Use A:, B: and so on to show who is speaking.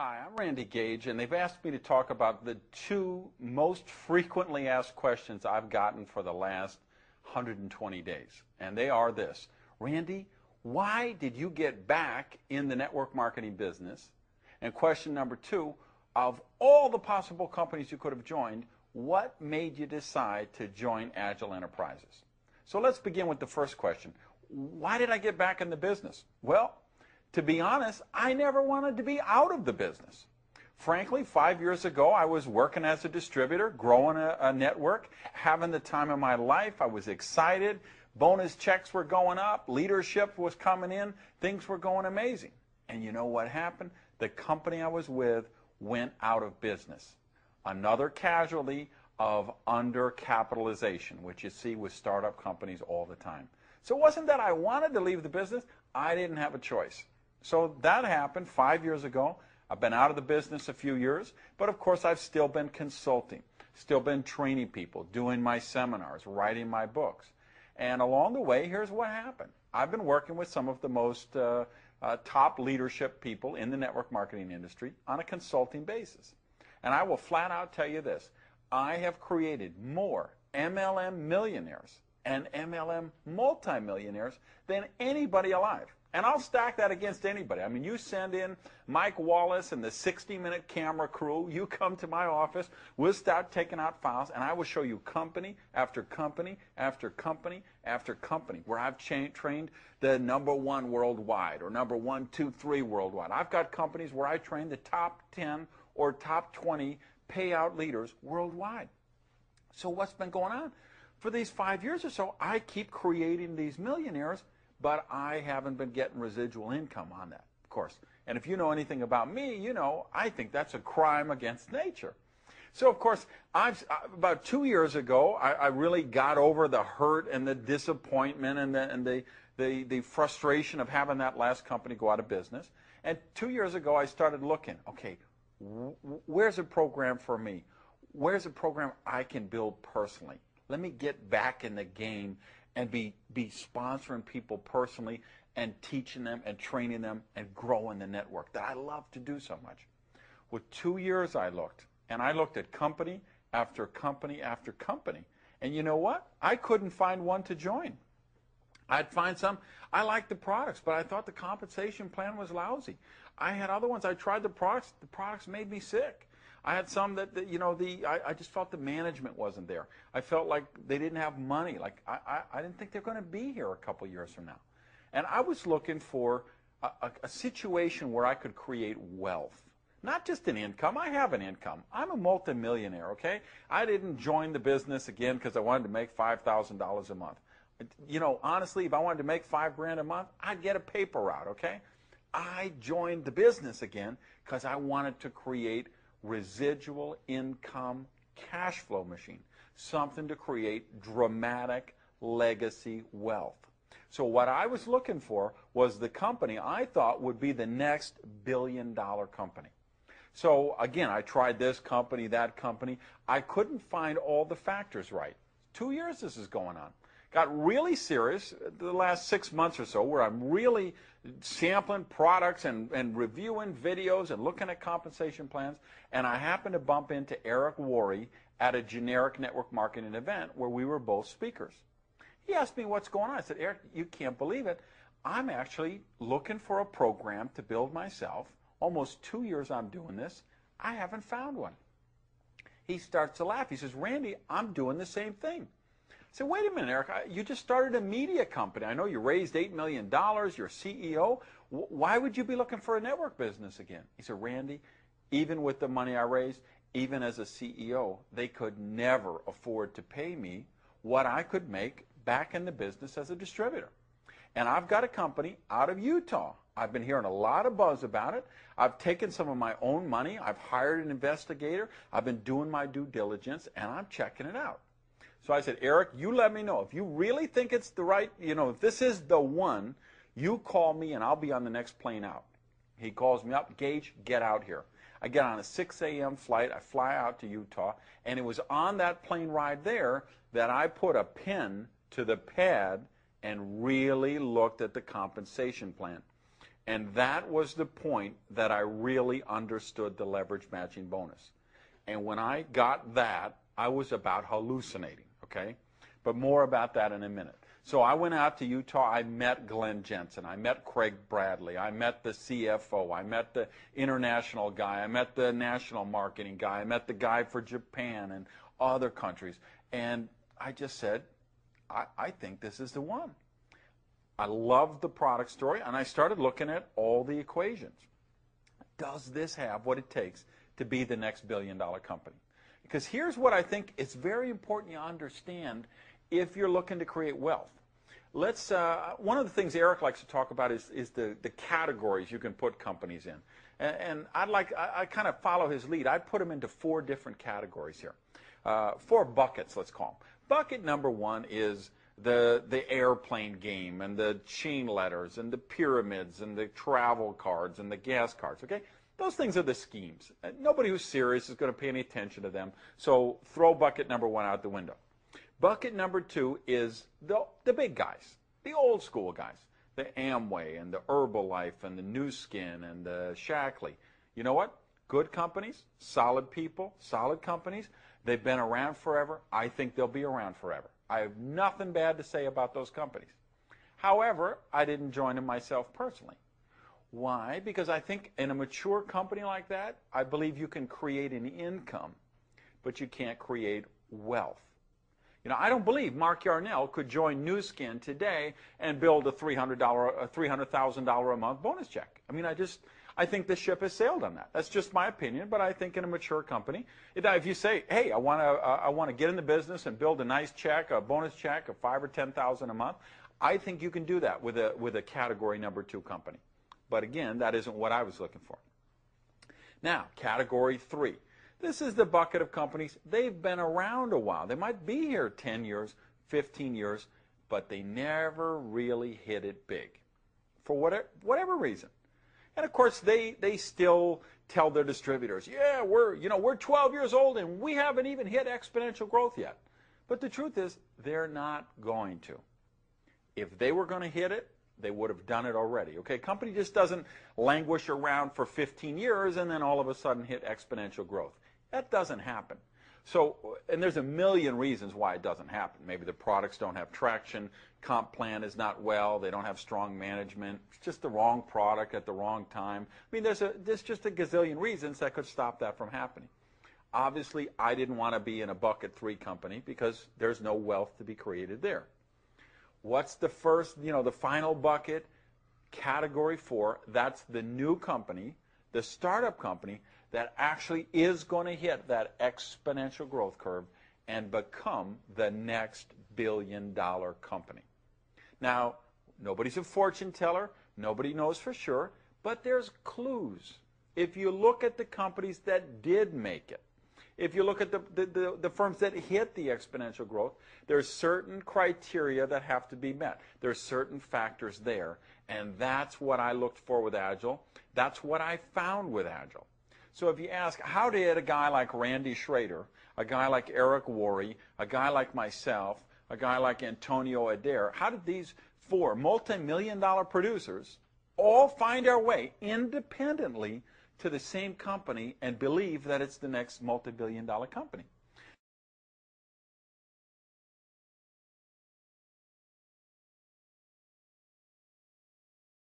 A: Hi, I'm Randy Gage, and they've asked me to talk about the two most frequently asked questions I've gotten for the last 120 days. And they are this: Randy, why did you get back in the network marketing business? And question number two, of all the possible companies you could have joined, what made you decide to join Agel Enterprises? So let's begin with the first question. Why did I get back in the business? Well, to be honest, I never wanted to be out of the business. Frankly, 5 years ago, I was working as a distributor, growing a network, having the time of my life. I was excited. Bonus checks were going up. Leadership was coming in. Things were going amazing. And you know what happened? The company I was with went out of business. Another casualty of undercapitalization, which you see with startup companies all the time. So it wasn't that I wanted to leave the business. I didn't have a choice. So that happened 5 years ago. I've been out of the business a few years, but of course I've still been consulting, still been training people, doing my seminars, writing my books. And along the way, here's what happened. I've been working with some of the most top leadership people in the network marketing industry on a consulting basis. And I will flat out tell you this: I have created more MLM millionaires and MLM multimillionaires than anybody alive. And I'll stack that against anybody. I mean, you send in Mike Wallace and the 60-minute camera crew, you come to my office, we'll start taking out files, and I will show you company after company after company after company where I've trained the #1 worldwide or number 1, 2, 3 worldwide. I've got companies where I train the top 10 or top 20 payout leaders worldwide. So what's been going on? For these 5 years or so, I keep creating these millionaires, but I haven't been getting residual income on that, of course. And if you know anything about me, you know I think that's a crime against nature. So, of course, about 2 years ago, I really got over the hurt and the disappointment and the frustration of having that last company go out of business. And 2 years ago, I started looking, okay, where's a program for me? Where's a program I can build personally? Let me get back in the game and be sponsoring people personally and teaching them and training them and growing the network that I love to do so much. With 2 years I looked, and I looked at company after company after company. And you know what? I couldn't find one to join. I'd find some. I liked the products, but I thought the compensation plan was lousy. I had other ones. I tried the products made me sick. I had some that I just felt the management wasn't there. I felt like they didn't have money. Like I didn't think they're going to be here a couple years from now. And I was looking for a situation where I could create wealth. Not just an income. I have an income. I'm a multimillionaire, okay? I didn't join the business again because I wanted to make $5,000 a month. You know, honestly, if I wanted to make $5,000 a month, I'd get a paper route, okay? I joined the business again because I wanted to create residual income cash flow machine, something to create dramatic legacy wealth. So what I was looking for was the company I thought would be the next billion-dollar company. So again, I tried this company, that company. I couldn't find all the factors right. 2 years this is going on. Got really serious the last 6 months or so, where I'm really sampling products and reviewing videos and looking at compensation plans. And I happened to bump into Eric Worre at a generic network marketing event where we were both speakers. He asked me what's going on. I said, Eric, you can't believe it. I'm actually looking for a program to build myself. Almost 2 years I'm doing this. I haven't found one. He starts to laugh. He says, Randy, I'm doing the same thing. I said, wait a minute, Eric, you just started a media company. I know you raised $8 million. You're CEO. Why would you be looking for a network business again? He said, Randy, even with the money I raised, even as a CEO, they could never afford to pay me what I could make back in the business as a distributor. And I've got a company out of Utah. I've been hearing a lot of buzz about it. I've taken some of my own money. I've hired an investigator. I've been doing my due diligence, and I'm checking it out. So I said, Eric, you let me know. If you really think it's the right, if this is the one, you call me and I'll be on the next plane out. He calls me up, Gage, get out here. I get on a 6 a.m. flight. I fly out to Utah. And it was on that plane ride there that I put a pen to the pad and really looked at the compensation plan. And that was the point that I really understood the leverage matching bonus. And when I got that, I was about hallucinating, okay? But more about that in a minute. So I went out to Utah. I met Glenn Jensen. I met Craig Bradley. I met the CFO. I met the international guy. I met the national marketing guy. I met the guy for Japan and other countries. And I just said, I think this is the one. I love the product story, and I started looking at all the equations. Does this have what it takes to be the next billion-dollar company? Because here's what I think it's very important you understand if you're looking to create wealth. Let's, one of the things Eric likes to talk about is the categories you can put companies in. And I kind of follow his lead. I put them into 4 different categories here. 4 buckets, let's call them. Bucket number 1 is the airplane game and the chain letters and the pyramids and the travel cards and the gas cards, okay? Those things are the schemes. Nobody who's serious is going to pay any attention to them, so throw bucket number 1 out the window. Bucket number 2 is the big guys, the old school guys, the Amway and the Herbalife and the New Skin and the Shackley. You know what? Good companies, solid people, solid companies. They've been around forever. I think they'll be around forever. I have nothing bad to say about those companies. However, I didn't join them myself personally. Why? Because I think in a mature company like that, I believe you can create an income, but you can't create wealth. You know, I don't believe Mark Yarnell could join New Skin today and build a $300,000 a month bonus check. I mean, I think the ship has sailed on that. That's just my opinion, but I think in a mature company, if you say, hey, I want to get in the business and build a nice check, a bonus check of $5,000 or $10,000 a month, I think you can do that with a category number 2 company. But again, that isn't what I was looking for. Now, category 3. This is the bucket of companies. They've been around a while. They might be here 10 years, 15 years, but they never really hit it big for whatever reason. And of course, they still tell their distributors, yeah, we're 12 years old and we haven't even hit exponential growth yet. But the truth is, they're not going to. If they were going to hit it, they would have done it already. Okay, company just doesn't languish around for 15 years and then all of a sudden hit exponential growth. That doesn't happen. So, and there's a million reasons why it doesn't happen. Maybe the products don't have traction, comp plan is not well, they don't have strong management, it's just the wrong product at the wrong time. I mean, there's just a gazillion reasons that could stop that from happening. Obviously, I didn't want to be in a bucket 3 company because there's no wealth to be created there. What's the first, the final bucket? Category 4, that's the new company, the startup company, that actually is going to hit that exponential growth curve and become the next billion-dollar company. Now, nobody's a fortune teller, nobody knows for sure, but there's clues. If you look at the companies that did make it, if you look at the firms that hit the exponential growth, there's certain criteria that have to be met. There's certain factors there, and that's what I looked for with Agel. That's what I found with Agel. So if you ask, how did a guy like Randy Schrader, a guy like Eric Worre, a guy like myself, a guy like Antonio Adair, how did these 4 multi-million-dollar producers all find our way independently to the same company and believe that it's the next multi-billion-dollar company?